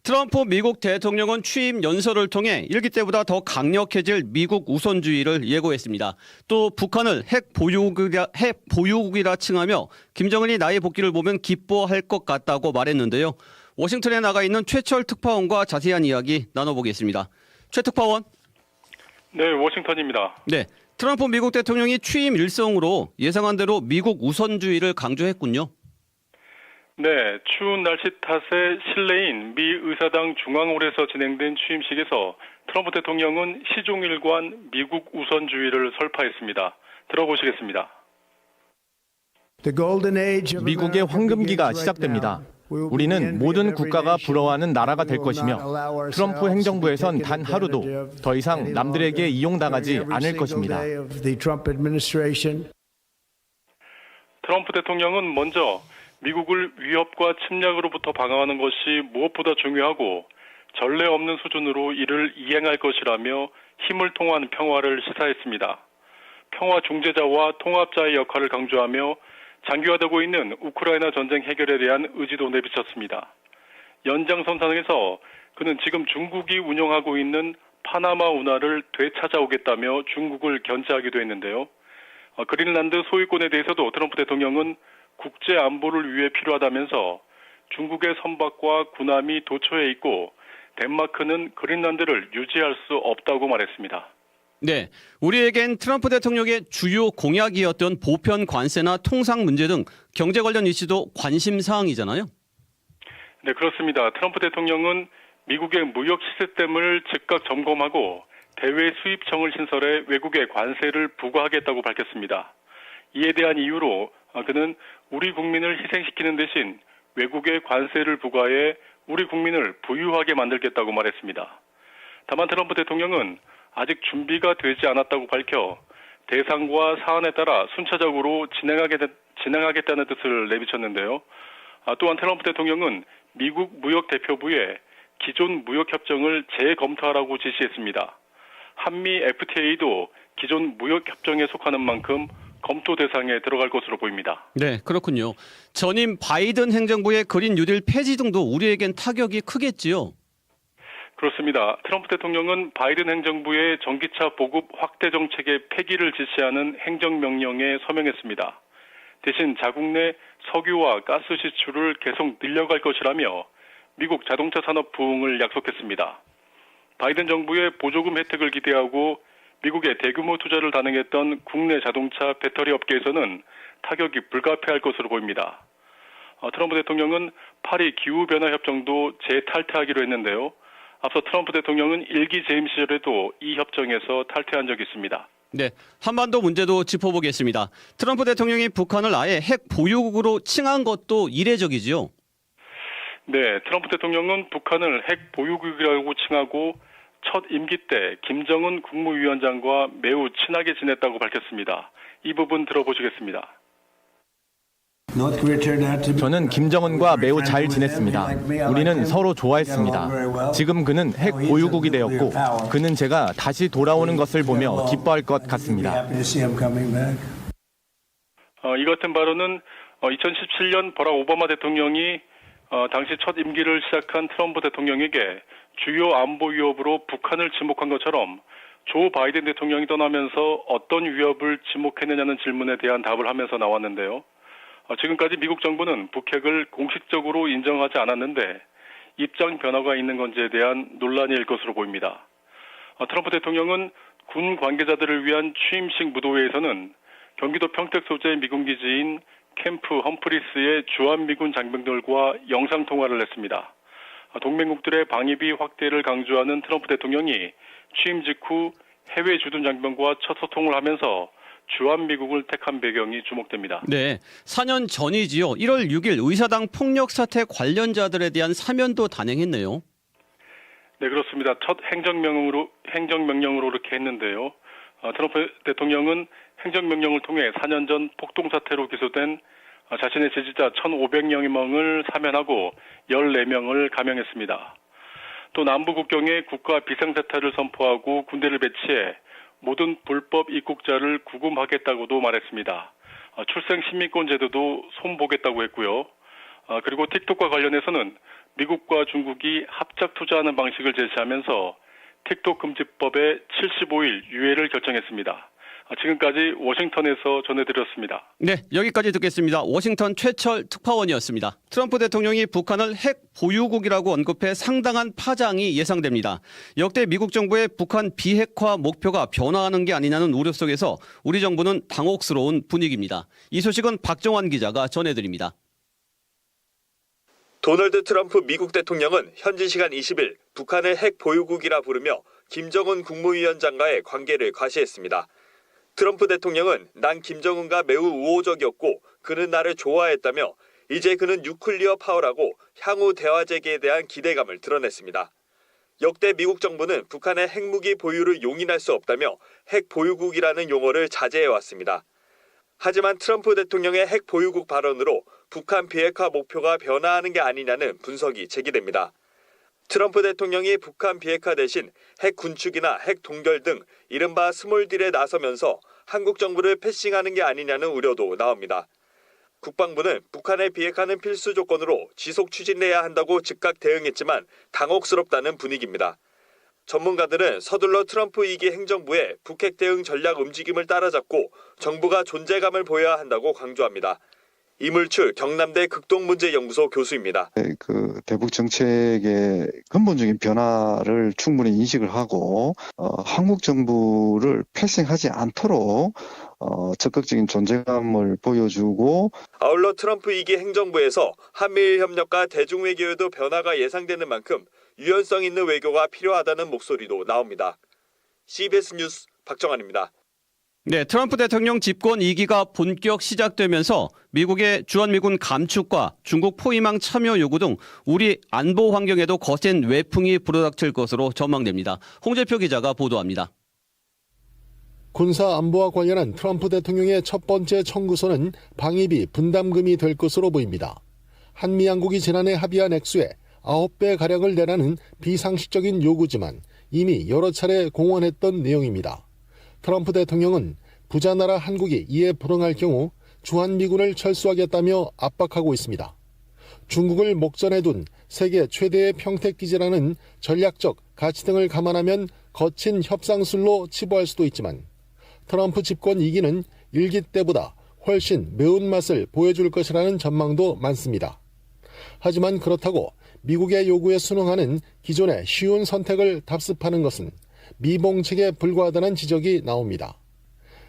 트럼프 미국 대통령은 취임 연설을 통해 일기 때보다 더 강력해질 미국 우선주의를 예고했습니다. 또 북한을 핵 보유국이라 칭하며 김정은이 나의 복귀를 보면 기뻐할 것 같다고 말했는데요. 워싱턴에 나가 있는 최철 특파원과 자세한 이야기 나눠보겠습니다. 최 특파원. 네, 워싱턴입니다. 네, 트럼프 미국 대통령이 취임 일성으로 예상한 대로 미국 우선주의를 강조했군요. 네, 추운 날씨 탓에 실내인 미 의사당 중앙홀에서 진행된 취임식에서 트럼프 대통령은 시종일관 미국 우선주의를 설파했습니다. 들어보시겠습니다. 미국의 황금기가 시작됩니다. 우리는 모든 국가가 부러워하는 나라가 될 것이며 트럼프 행정부에선 단 하루도 더 이상 남들에게 이용당하지 않을 것입니다. 트럼프 대통령은 먼저 미국을 위협과 침략으로부터 방어하는 것이 무엇보다 중요하고 전례 없는 수준으로 이를 이행할 것이라며 힘을 통한 평화를 시사했습니다. 평화 중재자와 통합자의 역할을 강조하며 장기화되고 있는 우크라이나 전쟁 해결에 대한 의지도 내비쳤습니다. 연장선상에서 그는 지금 중국이 운영하고 있는 파나마 운하를 되찾아오겠다며 중국을 견제하기도 했는데요. 그린란드 소유권에 대해서도 트럼프 대통령은 국제 안보를 위해 필요하다면서 중국의 선박과 군함이 도처에 있고 덴마크는 그린란드를 유지할 수 없다고 말했습니다. 네, 우리에겐 트럼프 대통령의 주요 공약이었던 보편 관세나 통상 문제 등 경제 관련 이슈도 관심 사항이잖아요. 네, 그렇습니다. 트럼프 대통령은 미국의 무역 시스템을 즉각 점검하고 대외 수입청을 신설해 외국에 관세를 부과하겠다고 밝혔습니다. 이에 대한 이유로 그는 우리 국민을 희생시키는 대신 외국에 관세를 부과해 우리 국민을 부유하게 만들겠다고 말했습니다. 다만 트럼프 대통령은 아직 준비가 되지 않았다고 밝혀 대상과 사안에 따라 순차적으로 진행하겠다는 뜻을 내비쳤는데요. 또한 트럼프 대통령은 미국 무역대표부에 기존 무역협정을 재검토하라고 지시했습니다. 한미 FTA도 기존 무역협정에 속하는 만큼 검토 대상에 들어갈 것으로 보입니다. 네, 그렇군요. 전임 바이든 행정부의 그린 뉴딜 폐지 등도 우리에겐 타격이 크겠지요. 그렇습니다. 트럼프 대통령은 바이든 행정부의 전기차 보급 확대 정책의 폐기를 지시하는 행정명령에 서명했습니다. 대신 자국 내 석유와 가스 시출을 계속 늘려갈 것이라며 미국 자동차 산업 부흥을 약속했습니다. 바이든 정부의 보조금 혜택을 기대하고 미국의 대규모 투자를 단행했던 국내 자동차 배터리 업계에서는 타격이 불가피할 것으로 보입니다. 트럼프 대통령은 파리 기후변화협정도 재탈퇴하기로 했는데요. 앞서 트럼프 대통령은 일기 재임 시절에도 이 협정에서 탈퇴한 적이 있습니다. 네, 한반도 문제도 짚어보겠습니다. 트럼프 대통령이 북한을 아예 핵 보유국으로 칭한 것도 이례적이지요. 네, 트럼프 대통령은 북한을 핵 보유국이라고 칭하고 첫 임기 때 김정은 국무위원장과 매우 친하게 지냈다고 밝혔습니다. 이 부분 들어보시겠습니다. 저는 김정은과 매우 잘 지냈습니다. 우리는 서로 좋아했습니다. 지금 그는 핵 보유국이 되었고 그는 제가 다시 돌아오는 것을 보며 기뻐할 것 같습니다. 이 같은 발언은 2017년 버락 오바마 대통령이 당시 첫 임기를 시작한 트럼프 대통령에게 주요 안보 위협으로 북한을 지목한 것처럼 조 바이든 대통령이 떠나면서 어떤 위협을 지목했느냐는 질문에 대한 답을 하면서 나왔는데요. 지금까지 미국 정부는 북핵을 공식적으로 인정하지 않았는데 입장 변화가 있는 건지에 대한 논란일 것으로 보입니다. 트럼프 대통령은 군 관계자들을 위한 취임식 무도회에서는 경기도 평택 소재의 미군 기지인 캠프 험프리스의 주한미군 장병들과 영상통화를 했습니다. 동맹국들의 방위비 확대를 강조하는 트럼프 대통령이 취임 직후 해외 주둔 장병과 첫 소통을 하면서 주한미국을 택한 배경이 주목됩니다. 네, 4년 전이지요. 1월 6일 의사당 폭력 사태 관련자들에 대한 사면도 단행했네요. 네, 그렇습니다. 첫 행정명령으로 이렇게 했는데요. 트럼프 대통령은 행정명령을 통해 4년 전 폭동 사태로 기소된 자신의 지지자 1,500명을 사면하고 14명을 감형했습니다. 또 남부 국경에 국가 비상사태를 선포하고 군대를 배치해 모든 불법 입국자를 구금하겠다고도 말했습니다. 출생 시민권 제도도 손보겠다고 했고요. 그리고 틱톡과 관련해서는 미국과 중국이 합작 투자하는 방식을 제시하면서 틱톡 금지법의 75일 유예를 결정했습니다. 지금까지 워싱턴에서 전해드렸습니다. 네, 여기까지 듣겠습니다. 워싱턴 최철 특파원이었습니다. 트럼프 대통령이 북한을 핵 보유국이라고 언급해 상당한 파장이 예상됩니다. 역대 미국 정부의 북한 비핵화 목표가 변화하는 게 아니냐는 우려 속에서 우리 정부는 당혹스러운 분위기입니다. 이 소식은 박정환 기자가 전해드립니다. 도널드 트럼프 미국 대통령은 현지 시간 20일 북한을 핵 보유국이라 부르며 김정은 국무위원장과의 관계를 과시했습니다. 트럼프 대통령은 난 김정은과 매우 우호적이었고 그는 나를 좋아했다며 이제 그는 뉴클리어 파워라고 향후 대화 재개에 대한 기대감을 드러냈습니다. 역대 미국 정부는 북한의 핵무기 보유를 용인할 수 없다며 핵 보유국이라는 용어를 자제해왔습니다. 하지만 트럼프 대통령의 핵 보유국 발언으로 북한 비핵화 목표가 변화하는 게 아니냐는 분석이 제기됩니다. 트럼프 대통령이 북한 비핵화 대신 핵 군축이나 핵 동결 등 이른바 스몰딜에 나서면서 한국 정부를 패싱하는 게 아니냐는 우려도 나옵니다. 국방부는 북한의 비핵화는 필수 조건으로 지속 추진해야 한다고 즉각 대응했지만 당혹스럽다는 분위기입니다. 전문가들은 서둘러 트럼프 2기 행정부의 북핵 대응 전략 움직임을 따라잡고 정부가 존재감을 보여야 한다고 강조합니다. 이물출 경남대 극동문제연구소 교수입니다. 대북 정책의 근본적인 변화를 충분히 인식을 하고 한국 정부를 패싱하지 않도록 적극적인 존재감을 보여주고 아울러 트럼프 2기 행정부에서 한미일 협력과 대중외교에도 변화가 예상되는 만큼 유연성 있는 외교가 필요하다는 목소리도 나옵니다. CBS 뉴스 박정환입니다. 네, 트럼프 대통령 집권 2기가 본격 시작되면서 미국의 주한미군 감축과 중국 포위망 참여 요구 등 우리 안보 환경에도 거센 외풍이 불어닥칠 것으로 전망됩니다. 홍재표 기자가 보도합니다. 군사 안보와 관련한 트럼프 대통령의 첫 번째 청구서는 방위비 분담금이 될 것으로 보입니다. 한미 양국이 지난해 합의한 액수의 9배 가량을 내라는 비상식적인 요구지만 이미 여러 차례 공언했던 내용입니다. 트럼프 대통령은 부자 나라 한국이 이에 불응할 경우 주한미군을 철수하겠다며 압박하고 있습니다. 중국을 목전에 둔 세계 최대의 평택기지라는 전략적 가치 등을 감안하면 거친 협상술로 치부할 수도 있지만 트럼프 집권 2기는 1기 때보다 훨씬 매운맛을 보여줄 것이라는 전망도 많습니다. 하지만 그렇다고 미국의 요구에 순응하는 기존의 쉬운 선택을 답습하는 것은 미봉책에 불과하다는 지적이 나옵니다.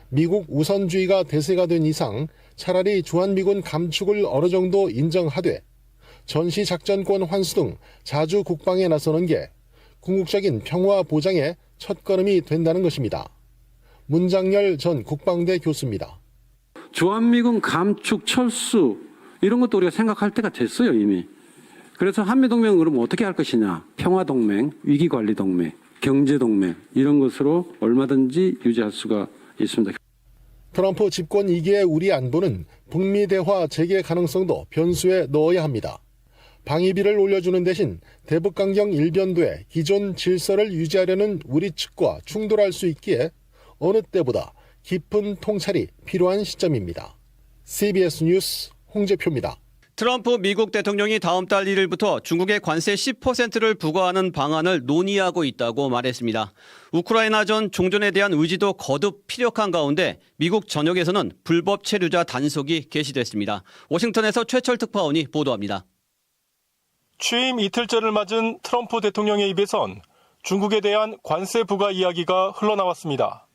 미국 우선주의가 대세가 된 이상 차라리 주한미군 감축을 어느 정도 인정하되 전시작전권 환수 등 자주 국방에 나서는 게 궁극적인 평화 보장의 첫걸음이 된다는 것입니다. 문장열 전 국방대 교수입니다. 주한미군 감축, 철수 이런 것도 우리가 생각할 때가 됐어요 이미. 그래서 한미동맹은 그러면 어떻게 할 것이냐. 평화동맹, 위기관리동맹, 경제동맹 이런 것으로 얼마든지 유지할 수가 있습니다. 트럼프 집권 2기의 우리 안보는 북미 대화 재개 가능성도 변수에 넣어야 합니다. 방위비를 올려주는 대신 대북강경 일변도의 기존 질서를 유지하려는 우리 측과 충돌할 수 있기에 어느 때보다 깊은 통찰이 필요한 시점입니다. CBS 뉴스 홍재표입니다. 트럼프 미국 대통령이 다음 달 1일부터 중국에 관세 10%를 부과하는 방안을 논의하고 있다고 말했습니다. 우크라이나전 종전에 대한 의지도 거듭 피력한 가운데 미국 전역에서는 불법 체류자 단속이 개시됐습니다. 워싱턴에서 최철 특파원이 보도합니다. 취임 이틀째를 맞은 트럼프 대통령의 입에선 중국에 대한 관세 부과 이야기가 흘러나왔습니다.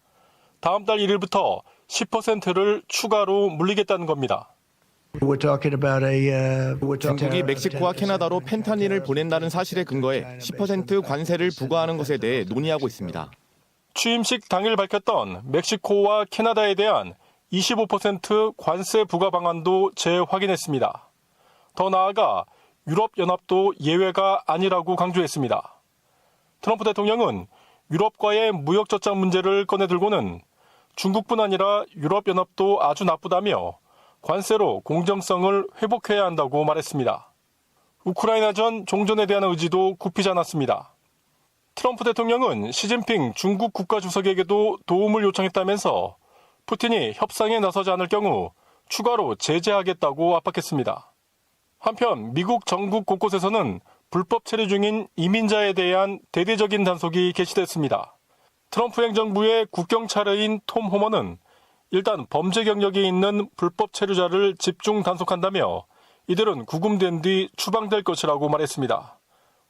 다음 달 1일부터 10%를 추가로 물리겠다는 겁니다. 중국이 멕시코와 캐나다로 펜타닐을 보낸다는 사실에 근거해 10% 관세를 부과하는 것에 대해 논의하고 있습니다. 취임식 당일 밝혔던 멕시코와 캐나다에 대한 25% 관세 부과 방안도 재확인했습니다. 더 나아가 유럽연합도 예외가 아니라고 강조했습니다. 트럼프 대통령은 유럽과의 무역 저점 문제를 꺼내들고는 중국뿐 아니라 유럽연합도 아주 나쁘다며 관세로 공정성을 회복해야 한다고 말했습니다. 우크라이나전 종전에 대한 의지도 굽히지 않았습니다. 트럼프 대통령은 시진핑 중국 국가주석에게도 도움을 요청했다면서 푸틴이 협상에 나서지 않을 경우 추가로 제재하겠다고 압박했습니다. 한편 미국 전국 곳곳에서는 불법 체류 중인 이민자에 대한 대대적인 단속이 개시됐습니다. 트럼프 행정부의 국경차르인 톰 호머는 일단 범죄 경력이 있는 불법 체류자를 집중 단속한다며 이들은 구금된 뒤 추방될 것이라고 말했습니다.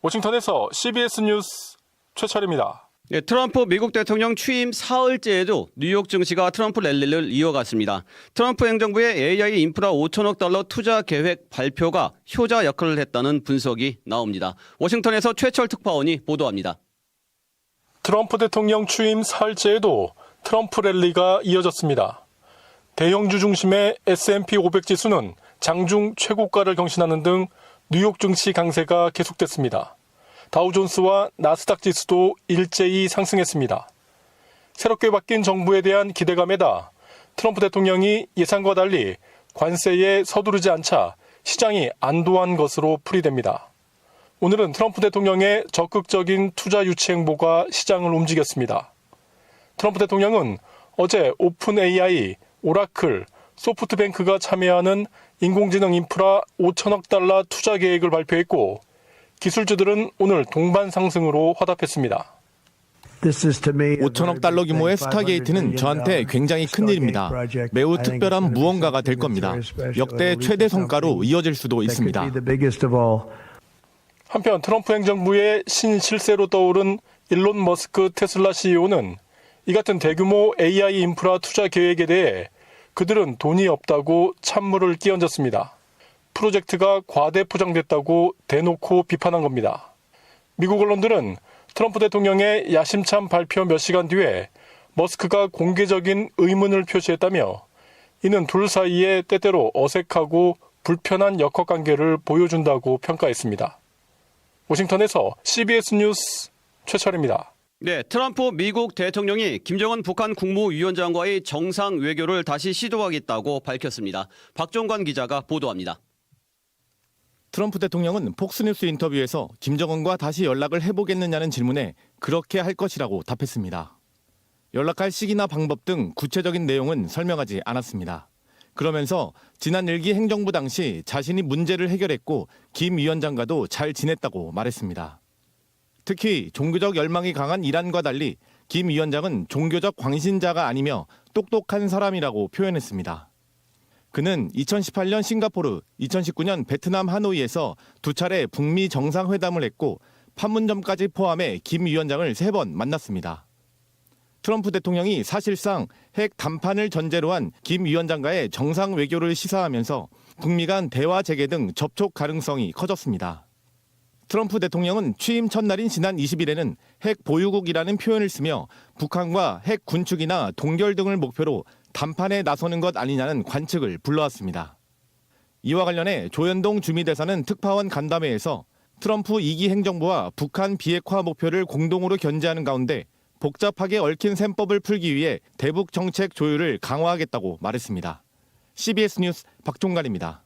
워싱턴에서 CBS 뉴스 최철입니다. 네, 트럼프 미국 대통령 취임 사흘째에도 뉴욕 증시가 트럼프 랠리를 이어갔습니다. 트럼프 행정부의 AI 인프라 5천억 달러 투자 계획 발표가 효자 역할을 했다는 분석이 나옵니다. 워싱턴에서 최철 특파원이 보도합니다. 트럼프 대통령 취임 사흘째에도 트럼프 랠리가 이어졌습니다. 대형주 중심의 S&P 500 지수는 장중 최고가를 경신하는 등 뉴욕 증시 강세가 계속됐습니다. 다우존스와 나스닥 지수도 일제히 상승했습니다. 새롭게 바뀐 정부에 대한 기대감에다 트럼프 대통령이 예상과 달리 관세에 서두르지 않자 시장이 안도한 것으로 풀이됩니다. 오늘은 트럼프 대통령의 적극적인 투자 유치 행보가 시장을 움직였습니다. 트럼프 대통령은 어제 오픈 AI, 오라클, 소프트뱅크가 참여하는 인공지능 인프라 5천억 달러 투자 계획을 발표했고 기술주들은 오늘 동반 상승으로 화답했습니다. 5천억 달러 규모의 스타게이트는 저한테 굉장히 큰 일입니다. 매우 특별한 무언가가 될 겁니다. 역대 최대 성과로 이어질 수도 있습니다. 한편 트럼프 행정부의 신실세로 떠오른 일론 머스크 테슬라 CEO는 이 같은 대규모 AI 인프라 투자 계획에 대해 그들은 돈이 없다고 찬물을 끼얹었습니다. 프로젝트가 과대 포장됐다고 대놓고 비판한 겁니다. 미국 언론들은 트럼프 대통령의 야심찬 발표 몇 시간 뒤에 머스크가 공개적인 의문을 표시했다며 이는 둘 사이에 때때로 어색하고 불편한 역학관계를 보여준다고 평가했습니다. 워싱턴에서 CBS 뉴스 최철입니다. 네, 트럼프 미국 대통령이 김정은 북한 국무위원장과의 정상 외교를 다시 시도하겠다고 밝혔습니다. 박종관 기자가 보도합니다. 트럼프 대통령은 폭스뉴스 인터뷰에서 김정은과 다시 연락을 해보겠느냐는 질문에 그렇게 할 것이라고 답했습니다. 연락할 시기나 방법 등 구체적인 내용은 설명하지 않았습니다. 그러면서 지난 1기 행정부 당시 자신이 문제를 해결했고 김 위원장과도 잘 지냈다고 말했습니다. 특히 종교적 열망이 강한 이란과 달리 김 위원장은 종교적 광신자가 아니며 똑똑한 사람이라고 표현했습니다. 그는 2018년 싱가포르, 2019년 베트남 하노이에서 두 차례 북미 정상회담을 했고 판문점까지 포함해 김 위원장을 3번 만났습니다. 트럼프 대통령이 사실상 핵 담판을 전제로 한 김 위원장과의 정상 외교를 시사하면서 북미 간 대화 재개 등 접촉 가능성이 커졌습니다. 트럼프 대통령은 취임 첫날인 지난 20일에는 핵 보유국이라는 표현을 쓰며 북한과 핵 군축이나 동결 등을 목표로 담판에 나서는 것 아니냐는 관측을 불러왔습니다. 이와 관련해 조현동 주미대사는 특파원 간담회에서 트럼프 2기 행정부와 북한 비핵화 목표를 공동으로 견제하는 가운데 복잡하게 얽힌 셈법을 풀기 위해 대북 정책 조율을 강화하겠다고 말했습니다. CBS 뉴스 박종관입니다.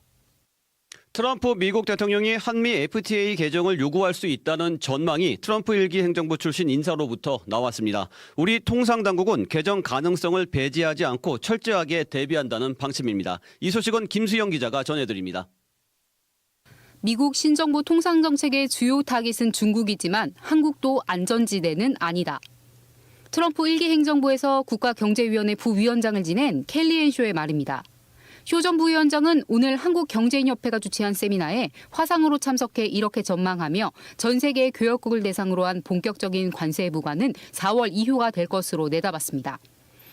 트럼프 미국 대통령이 한미 FTA 개정을 요구할 수 있다는 전망이 트럼프 1기 행정부 출신 인사로부터 나왔습니다. 우리 통상당국은 개정 가능성을 배제하지 않고 철저하게 대비한다는 방침입니다. 이 소식은 김수영 기자가 전해드립니다. 미국 신정부 통상정책의 주요 타깃은 중국이지만 한국도 안전지대는 아니다. 트럼프 1기 행정부에서 국가경제위원회 부위원장을 지낸 켈리앤 쇼의 말입니다. 쇼 전 부위원장은 오늘 한국경제인협회가 주최한 세미나에 화상으로 참석해 이렇게 전망하며 전 세계 교역국을 대상으로 한 본격적인 관세 부과는 4월 이후가 될 것으로 내다봤습니다.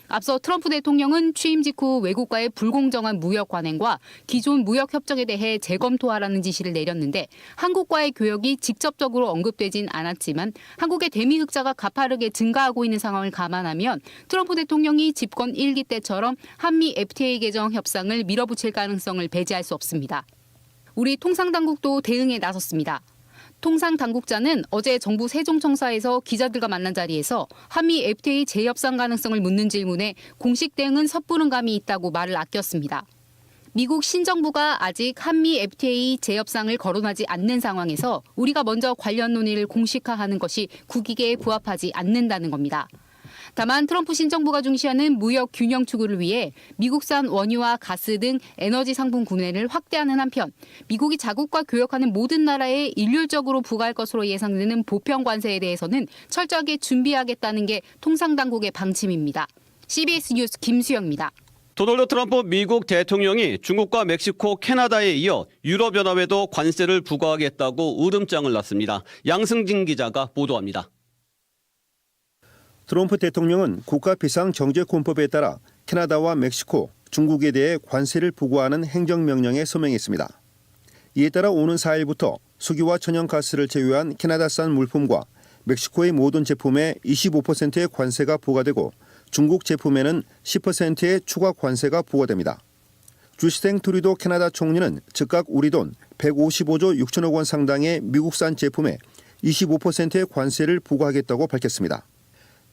앞서 트럼프 대통령은 취임 직후 외국과의 불공정한 무역 관행과 기존 무역 협정에 대해 재검토하라는 지시를 내렸는데 한국과의 교역이 직접적으로 언급되진 않았지만 한국의 대미 흑자가 가파르게 증가하고 있는 상황을 감안하면 트럼프 대통령이 집권 1기 때처럼 한미 FTA 개정 협상을 밀어붙일 가능성을 배제할 수 없습니다. 우리 통상당국도 대응에 나섰습니다. 통상당국자는 어제 정부 세종청사에서 기자들과 만난 자리에서 한미 FTA 재협상 가능성을 묻는 질문에 공식 대응은 섣부른 감이 있다고 말을 아꼈습니다. 미국 신정부가 아직 한미 FTA 재협상을 거론하지 않는 상황에서 우리가 먼저 관련 논의를 공식화하는 것이 국익에 부합하지 않는다는 겁니다. 다만 트럼프 신정부가 중시하는 무역 균형 추구를 위해 미국산 원유와 가스 등 에너지 상품 구매를 확대하는 한편 미국이 자국과 교역하는 모든 나라에 일률적으로 부과할 것으로 예상되는 보편 관세에 대해서는 철저하게 준비하겠다는 게 통상당국의 방침입니다. CBS 뉴스 김수영입니다. 도널드 트럼프 미국 대통령이 중국과 멕시코, 캐나다에 이어 유럽연합에도 관세를 부과하겠다고 으름장을 놨습니다. 양승진 기자가 보도합니다. 트럼프 대통령은 국가 비상경제권법에 따라 캐나다와 멕시코, 중국에 대해 관세를 부과하는 행정명령에 서명했습니다. 이에 따라 오는 4일부터 석유와 천연가스를 제외한 캐나다산 물품과 멕시코의 모든 제품에 25%의 관세가 부과되고 중국 제품에는 10%의 추가 관세가 부과됩니다. 주스틴 트루도 캐나다 총리는 즉각 우리 돈 155조 6천억 원 상당의 미국산 제품에 25%의 관세를 부과하겠다고 밝혔습니다.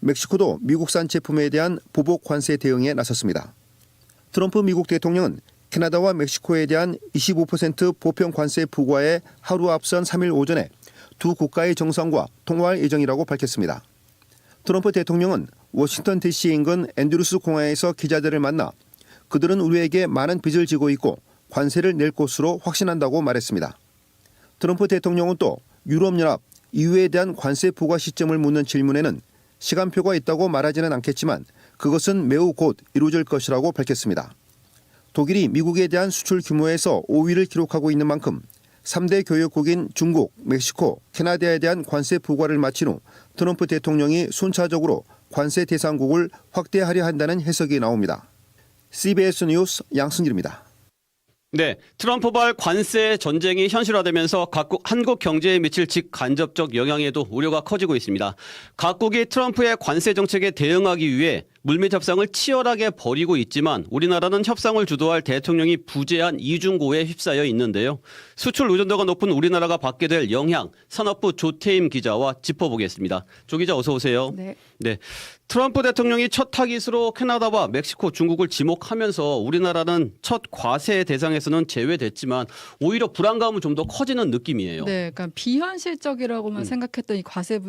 멕시코도 미국산 제품에 대한 보복 관세 대응에 나섰습니다. 트럼프 미국 대통령은 캐나다와 멕시코에 대한 25% 보편 관세 부과에 하루 앞선 3일 오전에 두 국가의 정상과 통화할 예정이라고 밝혔습니다. 트럼프 대통령은 워싱턴 DC 인근 앤드루스 공항에서 기자들을 만나 그들은 우리에게 많은 빚을 지고 있고 관세를 낼 것으로 확신한다고 말했습니다. 트럼프 대통령은 또 유럽연합, EU에 대한 관세 부과 시점을 묻는 질문에는 시간표가 있다고 말하지는 않겠지만 그것은 매우 곧 이루어질 것이라고 밝혔습니다. 독일이 미국에 대한 수출 규모에서 5위를 기록하고 있는 만큼 3대 교역국인 중국, 멕시코, 캐나다에 대한 관세 부과를 마친 후 트럼프 대통령이 순차적으로 관세 대상국을 확대하려 한다는 해석이 나옵니다. CBS 뉴스 양승길입니다. 네, 트럼프발 관세 전쟁이 현실화되면서 각국 한국 경제에 미칠 직간접적 영향에도 우려가 커지고 있습니다. 각국이 트럼프의 관세 정책에 대응하기 위해 물밑 협상을 치열하게 벌이고 있지만 우리나라는 협상을 주도할 대통령이 부재한 이중고에 휩싸여 있는데요. 수출 의존도가 높은 우리나라가 받게 될 영향, 산업부 조태임 기자와 짚어보겠습니다. 조 기자 어서 오세요. 네. 트럼프 대통령이 첫 타깃으로 캐나다와 멕시코, 중국을 지목하면서 우리나라는 첫 과세 대상에서는 제외됐지만 오히려 불안감은 좀 더 커지는 느낌이에요. 네, 그러니까 비현실적이라고만 생각했던 이 관세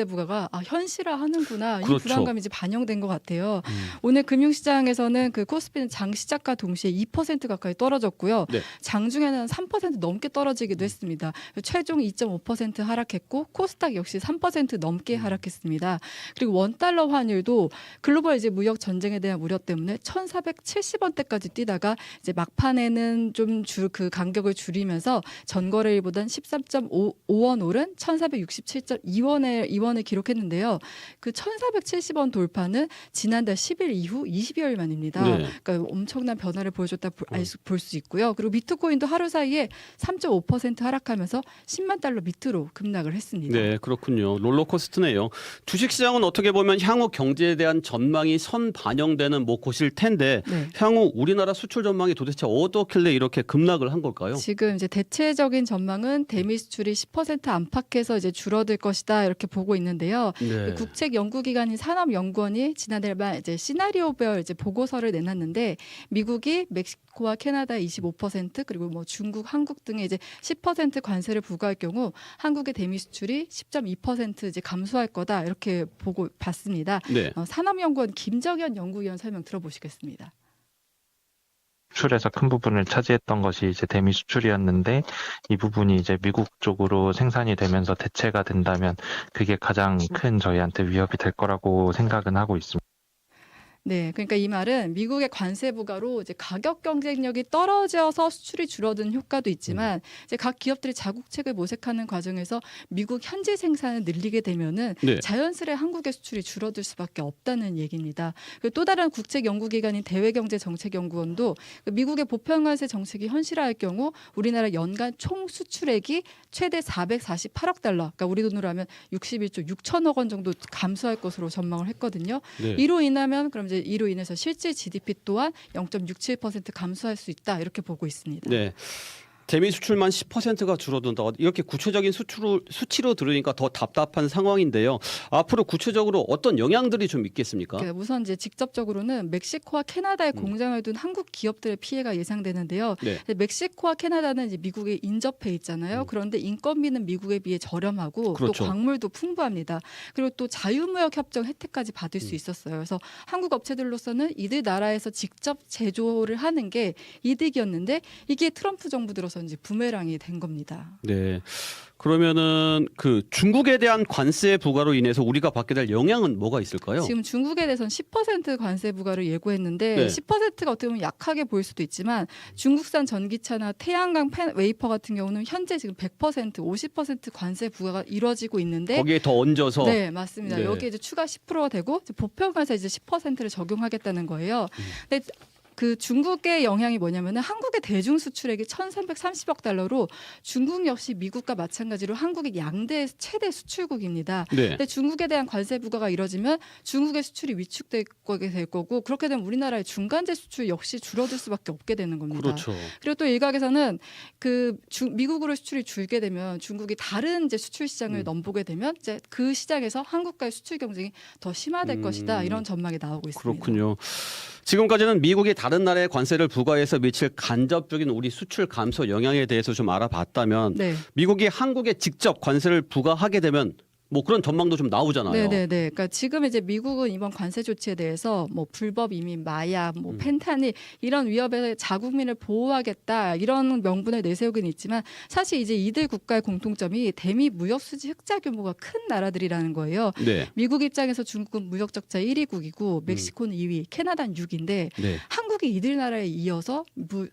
부과가 현실화하는구나. 이 그렇죠. 불안감이 이제 반영된 것 같아요. 오늘 금융시장에서는 그 코스피는 장 시작과 동시에 2% 가까이 떨어졌고요. 네. 장중에는 3% 넘게 떨어지기도 했습니다. 최종 2.5% 하락했고 코스닥 역시 3% 넘게 하락했습니다. 그리고 원달러 환율도 글로벌 이제 무역 전쟁에 대한 우려 때문에 1,470원대까지 뛰다가 이제 막판에는 좀 그 간격을 줄이면서 전거래일보단 13.5원 오른 1,467.2원을 기록했는데요. 그 1,470원 돌파는 지난달 10일 이후 20여일 만입니다. 네. 그러니까 엄청난 변화를 보여줬다 볼 수 있고요. 그리고 비트코인도 하루 사이에 3.5% 하락하면서 10만 달러 밑으로 급락을 했습니다. 네, 그렇군요. 롤러코스터네요. 주식시장은 어떻게 보면 향후 경제에 대한 전망이 선반영되는 곳일 텐데 네. 향후 우리나라 수출 전망이 도대체 어떻길래 이렇게 급락을 한 걸까요? 지금 이제 대체적인 전망은 대미 수출이 10% 안팎에서 이제 줄어들 것이다 이렇게 보고 있는데요. 네. 국책 연구기관인 산업연구원이 지난달 말 이제 시나리오별 이제 보고서를 내놨는데 미국이 멕시코와 캐나다 25% 그리고 뭐 중국, 한국 등에 이제 10% 관세를 부과할 경우 한국의 대미 수출이 10.2% 이제 감소할 거다 이렇게 보고 봤습니다. 네. 산업연구원 김정현 연구위원 설명 들어보시겠습니다. 수출에서 큰 부분을 차지했던 것이 이제 대미 수출이었는데 이 부분이 이제 미국 쪽으로 생산이 되면서 대체가 된다면 그게 가장 큰 저희한테 위협이 될 거라고 생각은 하고 있습니다. 네, 그러니까 이 말은 미국의 관세 부과로 이제 가격 경쟁력이 떨어져서 수출이 줄어드는 효과도 있지만 이제 각 기업들이 자국책을 모색하는 과정에서 미국 현지 생산을 늘리게 되면은 네. 자연스레 한국의 수출이 줄어들 수밖에 없다는 얘기입니다. 그리고 또 다른 국책 연구기관인 대외경제정책연구원도 미국의 보편관세 정책이 현실화할 경우 우리나라 연간 총 수출액이 최대 448억 달러, 그러니까 우리 돈으로 하면 61조 6천억 원 정도 감소할 것으로 전망을 했거든요. 네. 이로 인해서 실질 GDP 또한 0.67% 감소할 수 있다 이렇게 보고 있습니다. 네. 대미 수출만 10%가 줄어든다. 이렇게 구체적인 수치로 들으니까 더 답답한 상황인데요. 앞으로 구체적으로 어떤 영향들이 좀 있겠습니까? 우선 이제 직접적으로는 멕시코와 캐나다에 공장을 둔 한국 기업들의 피해가 예상되는데요. 네. 멕시코와 캐나다는 이제 미국에 인접해 있잖아요. 그런데 인건비는 미국에 비해 저렴하고 그렇죠. 또 광물도 풍부합니다. 그리고 또 자유무역 협정 혜택까지 받을 수 있었어요. 그래서 한국 업체들로서는 이들 나라에서 직접 제조를 하는 게 이득이었는데 이게 트럼프 정부 들어서 이제 부메랑이 된 겁니다. 네. 그러면은 그 중국에 대한 관세 부과로 인해서 우리가 받게 될 영향은 뭐가 있을까요? 지금 중국에 대해서는 10% 관세 부과를 예고했는데 네. 10%가 어떻게 보면 약하게 보일 수도 있지만 중국산 전기차나 태양광 웨이퍼 같은 경우는 현재 지금 100%, 50% 관세 부과가 이루어지고 있는데 거기에 더 얹어서 네, 맞습니다. 네. 여기에 이제 추가 10%가 되고 이제 보편 관세 이제 10%를 적용하겠다는 거예요. 근데 그 중국의 영향이 뭐냐면은 한국의 대중 수출액이 1,330억 달러로 중국 역시 미국과 마찬가지로 한국의 양대 최대 수출국입니다. 네. 근데 중국에 대한 관세 부과가 이뤄지면 중국의 수출이 위축될 거고 그렇게 되면 우리나라의 중간재 수출 역시 줄어들 수밖에 없게 되는 겁니다. 그렇죠. 그리고 또 일각에서는 그 미국으로 수출이 줄게 되면 중국이 다른 이제 수출 시장을 넘보게 되면 이제 그 시장에서 한국과의 수출 경쟁이 더 심화될 것이다 이런 전망이 나오고 있습니다. 그렇군요. 지금까지는 미국이 다른 나라에 관세를 부과해서 미칠 간접적인 우리 수출 감소 영향에 대해서 좀 알아봤다면 네. 미국이 한국에 직접 관세를 부과하게 되면 뭐 그런 전망도 좀 나오잖아요. 네네네. 그러니까 지금 이제 미국은 이번 관세 조치에 대해서 뭐 불법 이민, 마약, 뭐 펜타닐 이런 위협에 자국민을 보호하겠다 이런 명분을 내세우긴 있지만 사실 이제 이들 국가의 공통점이 대미 무역 수지 흑자 규모가 큰 나라들이라는 거예요. 네. 미국 입장에서 중국은 무역 적자 1위국이고 멕시코는 2위, 캐나다는 6위인데 네. 한국이 이들 나라에 이어서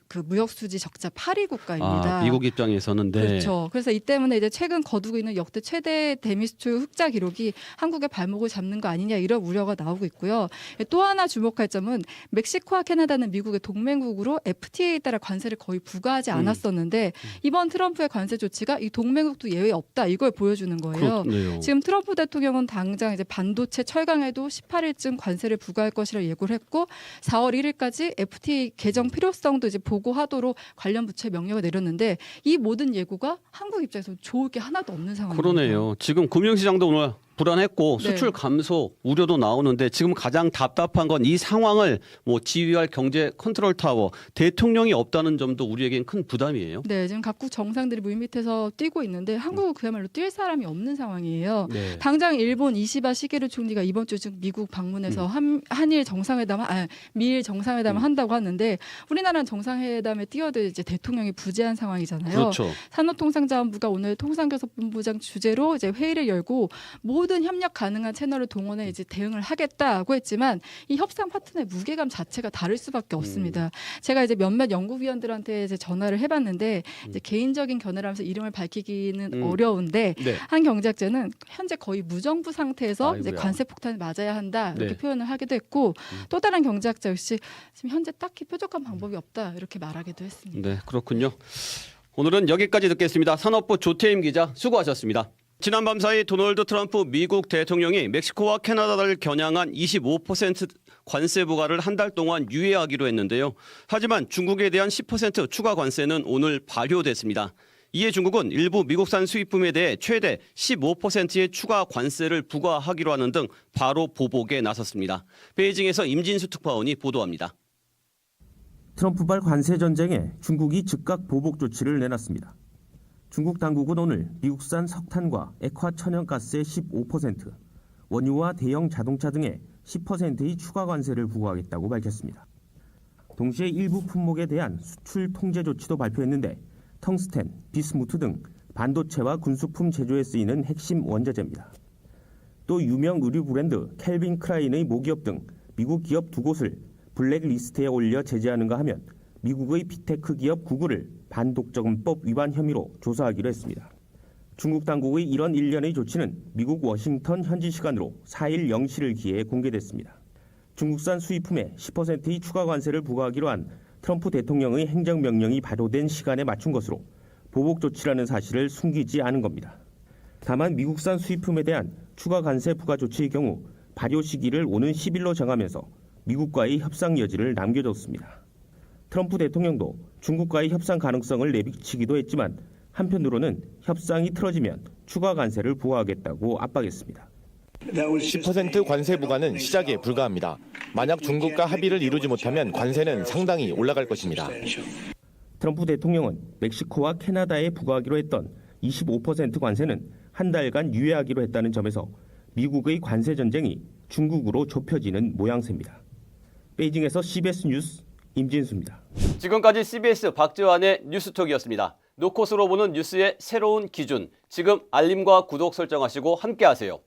그 무역 수지 적자 8위 국가입니다. 아, 미국 입장에서는 네. 그렇죠. 그래서 이 때문에 이제 최근 거두고 있는 역대 최대 대미 수출 흑자 기록이 한국의 발목을 잡는 거 아니냐 이런 우려가 나오고 있고요. 또 하나 주목할 점은 멕시코와 캐나다는 미국의 동맹국으로 FTA에 따라 관세를 거의 부과하지 않았었는데 이번 트럼프의 관세 조치가 이 동맹국도 예외 없다 이걸 보여주는 거예요. 그렇네요. 지금 트럼프 대통령은 당장 이제 반도체 철강에도 18일쯤 관세를 부과할 것이라 예고를 했고 4월 1일까지 FTA 개정 필요성도 이제 보고하도록 관련 부처에 명령을 내렸는데 이 모든 예고가 한국 입장에서 좋을 게 하나도 없는 상황입니다. 그러네요. 지금 금융시장도 오늘 불안했고 네. 수출 감소 우려도 나오는데 지금 가장 답답한 건 이 상황을 뭐 지휘할 경제 컨트롤 타워 대통령이 없다는 점도 우리에겐 큰 부담이에요. 네, 지금 각국 정상들이 물밑에서 뛰고 있는데 한국은 그야말로 뛸 사람이 없는 상황이에요. 네. 당장 일본 이시바 시게루 총리가 이번 주 지금 미국 방문해서 한일 정상회담, 미일 정상회담을 한다고 하는데 우리나라는 정상회담에 뛰어들 이제 대통령이 부재한 상황이잖아요. 그렇죠. 산업통상자원부가 오늘 통상교섭본부장 주재로 이제 회의를 열고 모든 협력 가능한 채널을 동원해 이제 대응을 하겠다고 했지만 이 협상 파트너의 무게감 자체가 다를 수밖에 없습니다. 제가 이제 몇몇 연구위원들한테 이제 전화를 해봤는데 이제 개인적인 견해라면서 이름을 밝히기는 어려운데 네. 한 경제학자는 현재 거의 무정부 상태에서 이제 아이고야. 관세 폭탄을 맞아야 한다 이렇게 네. 표현을 하기도 했고 또 다른 경제학자 역시 지금 현재 딱히 뾰족한 방법이 없다 이렇게 말하기도 했습니다. 네, 그렇군요. 오늘은 여기까지 듣겠습니다. 산업부 조태임 기자 수고하셨습니다. 지난 밤 사이 도널드 트럼프 미국 대통령이 멕시코와 캐나다를 겨냥한 25% 관세 부과를 한 달 동안 유예하기로 했는데요. 하지만 중국에 대한 10% 추가 관세는 오늘 발효됐습니다. 이에 중국은 일부 미국산 수입품에 대해 최대 15%의 추가 관세를 부과하기로 하는 등 바로 보복에 나섰습니다. 베이징에서 임진수 특파원이 보도합니다. 트럼프발 관세 전쟁에 중국이 즉각 보복 조치를 내놨습니다. 중국 당국은 오늘 미국산 석탄과 액화 천연가스의 15%, 원유와 대형 자동차 등의 10%의 추가 관세를 부과하겠다고 밝혔습니다. 동시에 일부 품목에 대한 수출 통제 조치도 발표했는데 텅스텐, 비스무트 등 반도체와 군수품 제조에 쓰이는 핵심 원자재입니다. 또 유명 의류 브랜드 캘빈 클라인의 모기업 등 미국 기업 2곳을 블랙리스트에 올려 제재하는가 하면 미국의 빅테크 기업 구글을 반독점법 위반 혐의로 조사하기로 했습니다. 중국 당국의 이런 일련의 조치는 미국 워싱턴 현지 시간으로 4일 0시를 기해에 공개됐습니다. 중국산 수입품에 10%의 추가 관세를 부과하기로 한 트럼프 대통령의 행정명령이 발효된 시간에 맞춘 것으로 보복 조치라는 사실을 숨기지 않은 겁니다. 다만 미국산 수입품에 대한 추가 관세 부과 조치의 경우 발효 시기를 오는 10일로 정하면서 미국과의 협상 여지를 남겨뒀습니다. 트럼프 대통령도 중국과의 협상 가능성을 내비치기도 했지만 한편으로는 협상이 틀어지면 추가 관세를 부과하겠다고 압박했습니다. 10% 관세 부과는 시작에 불과합니다. 만약 중국과 합의를 이루지 못하면 관세는 상당히 올라갈 것입니다. 트럼프 대통령은 멕시코와 캐나다에 부과하기로 했던 25% 관세는 한 달간 유예하기로 했다는 점에서 미국의 관세 전쟁이 중국으로 좁혀지는 모양새입니다. 베이징에서 CBS 뉴스 임진수입니다. 지금까지 CBS 박지환의 뉴스톡이었습니다. 노컷으로 보는 뉴스의 새로운 기준, 지금 알림과 구독 설정하시고 함께하세요.